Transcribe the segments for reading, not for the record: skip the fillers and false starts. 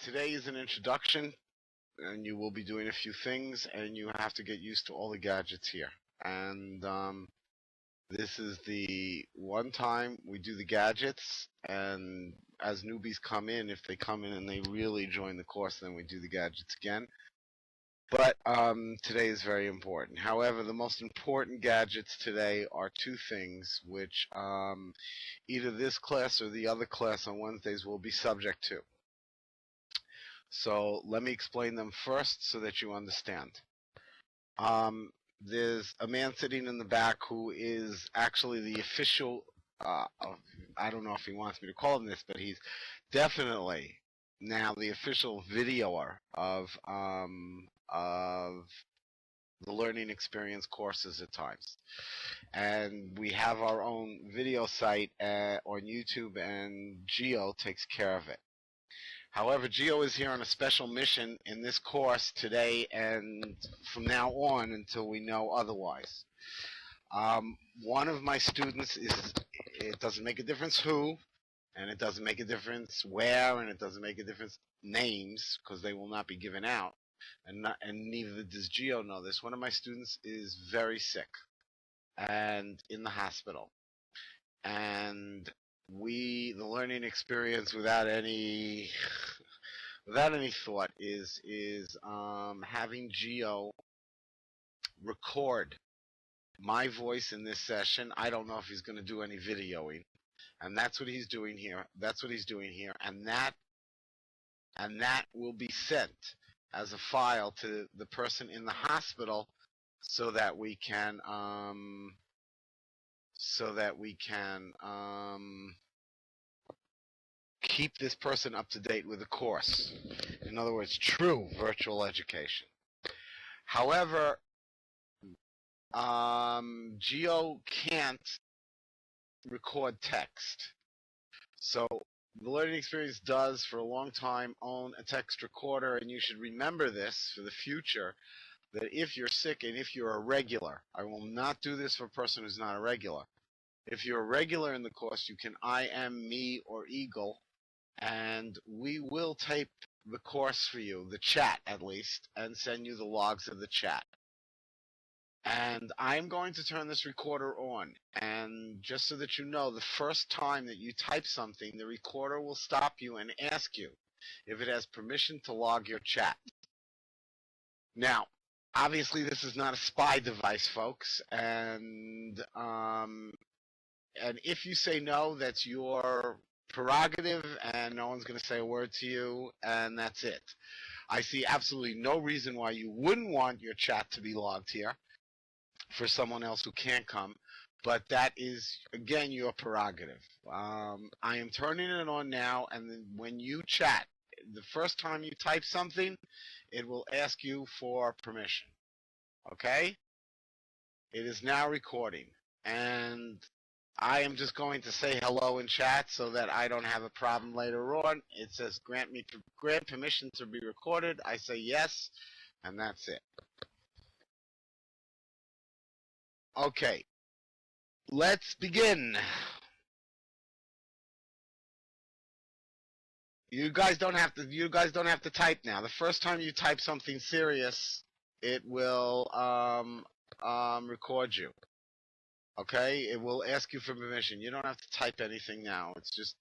Today is an introduction, and you will be doing a few things, and you have to get used to all the gadgets here. And this is the one time we do the gadgets, and as newbies come in, if they come in and they really join the course, then we do the gadgets again. But today is very important. However, the most important gadgets today are two things, which either this class or the other class on Wednesdays will be subject to. So let me explain them first so that you understand. There's a man sitting in the back who is actually the official, I don't know if he wants me to call him this, but he's definitely now the official videoer of the learning experience courses at times. And we have our own video site on YouTube, and Geo takes care of it. However, Geo is here on a special mission in this course today and from now on until we know otherwise. One of my students it doesn't make a difference who, and it doesn't make a difference where, and it doesn't make a difference names, because they will not be given out, and neither does Geo know this. One of my students is very sick and in the hospital. And the learning experience without any thought is having Geo record my voice in this session. I don't know if he's going to do any videoing, and that's what he's doing here. And that will be sent as a file to the person in the hospital so that we can keep this person up to date with the course. In other words, true virtual education. However, Geo can't record text. So the learning experience does for a long time own a text recorder, and you should remember this for the future, that if you're sick and if you're a regular, I will not do this for a person who's not a regular. If you're a regular in the course, you can IM me or Eagle, and we will tape the course for you, the chat at least, and send you the logs of the chat. And I'm going to turn this recorder on, and just so that you know, the first time that you type something, the recorder will stop you and ask you if it has permission to log your chat. Now, obviously this is not a spy device, folks, and if you say no, that's your prerogative, and no one's going to say a word to you, and that's it. I see absolutely no reason why you wouldn't want your chat to be logged here for someone else who can't come, but that is, again, your prerogative. I am turning it on now, and then when you chat, the first time you type something, it will ask you for permission. Okay? It is now recording, and I am just going to say hello in chat so that I don't have a problem later on. It says grant permission to be recorded. I say yes, and that's it. Okay, let's begin. You guys don't have to type now. The first time you type something serious, it will record you. Okay, it will ask you for permission. You don't have to type anything now. It's just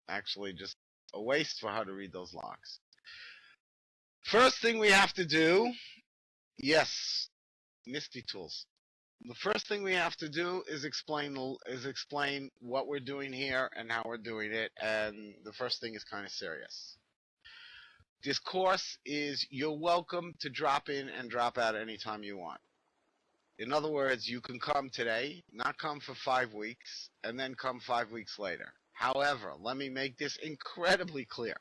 actually just a waste for how to read those logs. First thing we have to do, yes, Misty Tools. The first thing we have to do is explain what we're doing here and how we're doing it, and the first thing is kind of serious. This course is, you're welcome to drop in and drop out anytime you want. In other words, you can come today, not come for 5 weeks, and then come 5 weeks later. However, let me make this incredibly clear.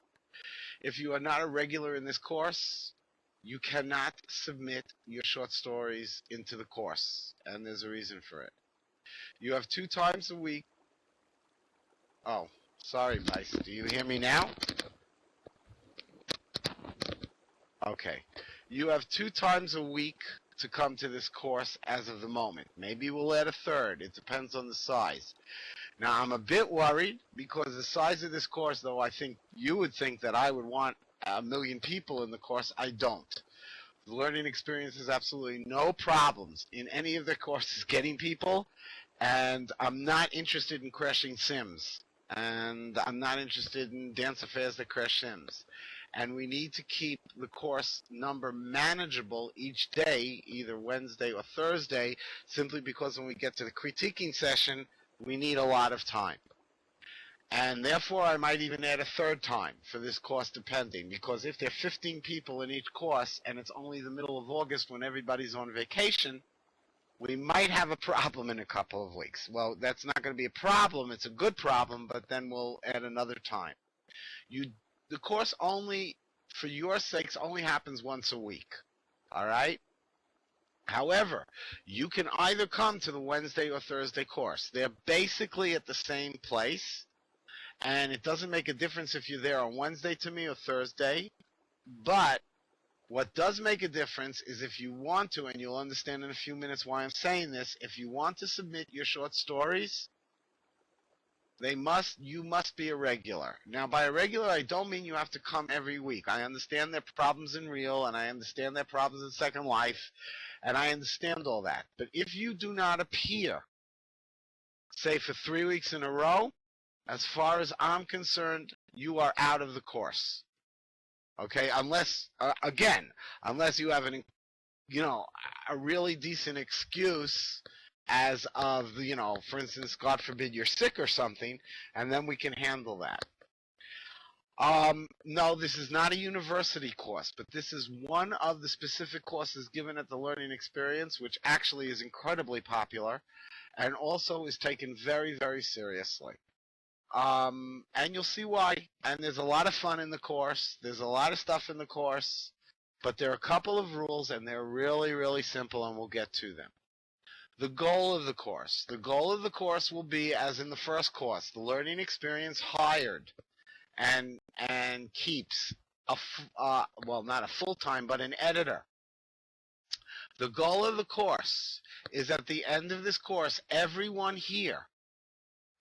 If you are not a regular in this course, you cannot submit your short stories into the course, and there's a reason for it. You have 2 times a week. Oh, sorry, Vice. Do you hear me now? Okay. You have 2 times a week to come to this course as of the moment. Maybe we'll add a third. It depends on the size. Now, I'm a bit worried because the size of this course, though I think you would think that I would want a million people in the course. I don't. The learning experience has absolutely no problems in any of the courses getting people, and I'm not interested in crashing sims, and I'm not interested in dance affairs that crash sims. And we need to keep the course number manageable each day, either Wednesday or Thursday, simply because when we get to the critiquing session, we need a lot of time. And therefore, I might even add a third time for this course, depending, because if there are 15 people in each course and it's only the middle of August when everybody's on vacation, we might have a problem in a couple of weeks. Well, that's not going to be a problem. It's a good problem, but then we'll add another time. The course only, for your sakes, only happens once a week. All right? However, you can either come to the Wednesday or Thursday course. They're basically at the same place, and it doesn't make a difference if you're there on Wednesday to me or Thursday. But what does make a difference is if you want to, and you'll understand in a few minutes why I'm saying this, if you want to submit your short stories, you must be a regular. Now, by a regular, I don't mean you have to come every week. I understand their problems in Real, and I understand their problems in Second Life, and I understand all that. But if you do not appear, say, for 3 weeks in a row, as far as I'm concerned, you are out of the course. Okay? Unless you have a really decent excuse, as of, for instance, God forbid you're sick or something, and then we can handle that. No, this is not a university course, but this is one of the specific courses given at the Learning Experience, which actually is incredibly popular, and also is taken very, very seriously. And you'll see why. And there's a lot of fun in the course. There's a lot of stuff in the course, but there are a couple of rules, and they're really, really simple, and we'll get to them. The goal of the course. The goal of the course will be, as in the first course, the Learning Experience hired and keeps not a full-time, but an editor. The goal of the course is at the end of this course, everyone here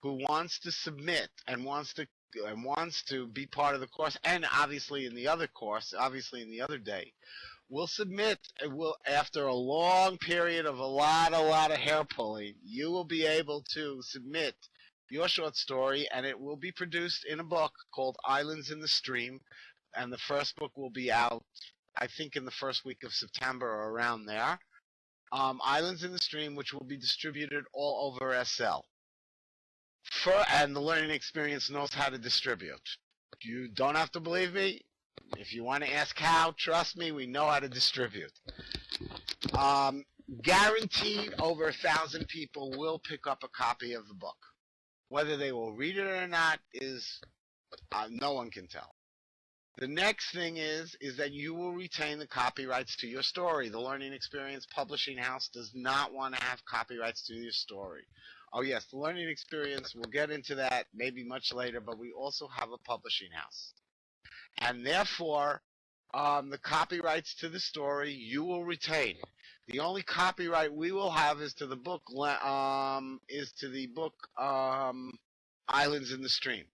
who wants to submit and wants to be part of the course, and obviously in the other day, will submit. After a long period of a lot of hair pulling, you will be able to submit your short story, and it will be produced in a book called Islands in the Stream, and the first book will be out, I think, in the first week of September or around there. Islands in the Stream, which will be distributed all over SL. And the Learning Experience knows how to distribute. You don't have to believe me. If you want to ask how, trust me, we know how to distribute. Guaranteed over 1,000 people will pick up a copy of the book. Whether they will read it or not is no one can tell. The next thing is that you will retain the copyrights to your story. The Learning Experience Publishing House does not want to have copyrights to your story. Oh yes, the Learning Experience, we'll get into that maybe much later, but we also have a publishing house. And therefore, the copyrights to the story you will retain. The only copyright we will have is to the book, Islands in the Stream.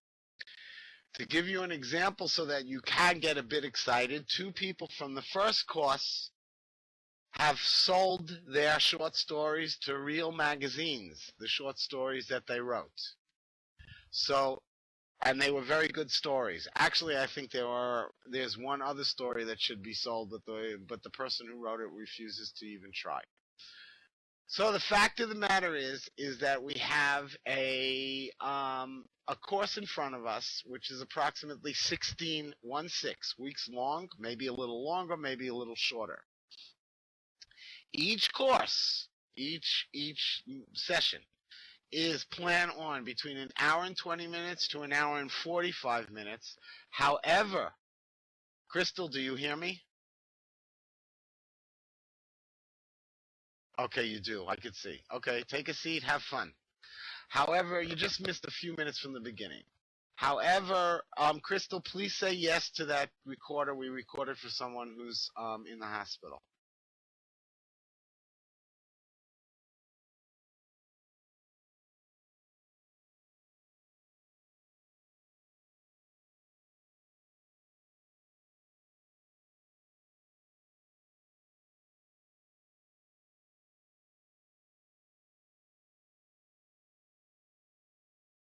To give you an example so that you can get a bit excited, 2 people from the first course have sold their short stories to Real magazines, the short stories that they wrote. So, and they were very good stories. Actually, I think there's one other story that should be sold, but the person who wrote it refuses to even try. So the fact of the matter is that we have a course in front of us, which is approximately 16 weeks long, maybe a little longer, maybe a little shorter. Each course, each session is planned on between an hour and 20 minutes to an hour and 45 minutes. However, Crystal, do you hear me? Okay, you do. I could see. Okay, take a seat, have fun. However, you just missed a few minutes from the beginning. However, Crystal, please say yes to that recorder. We recorded for someone who's in the hospital.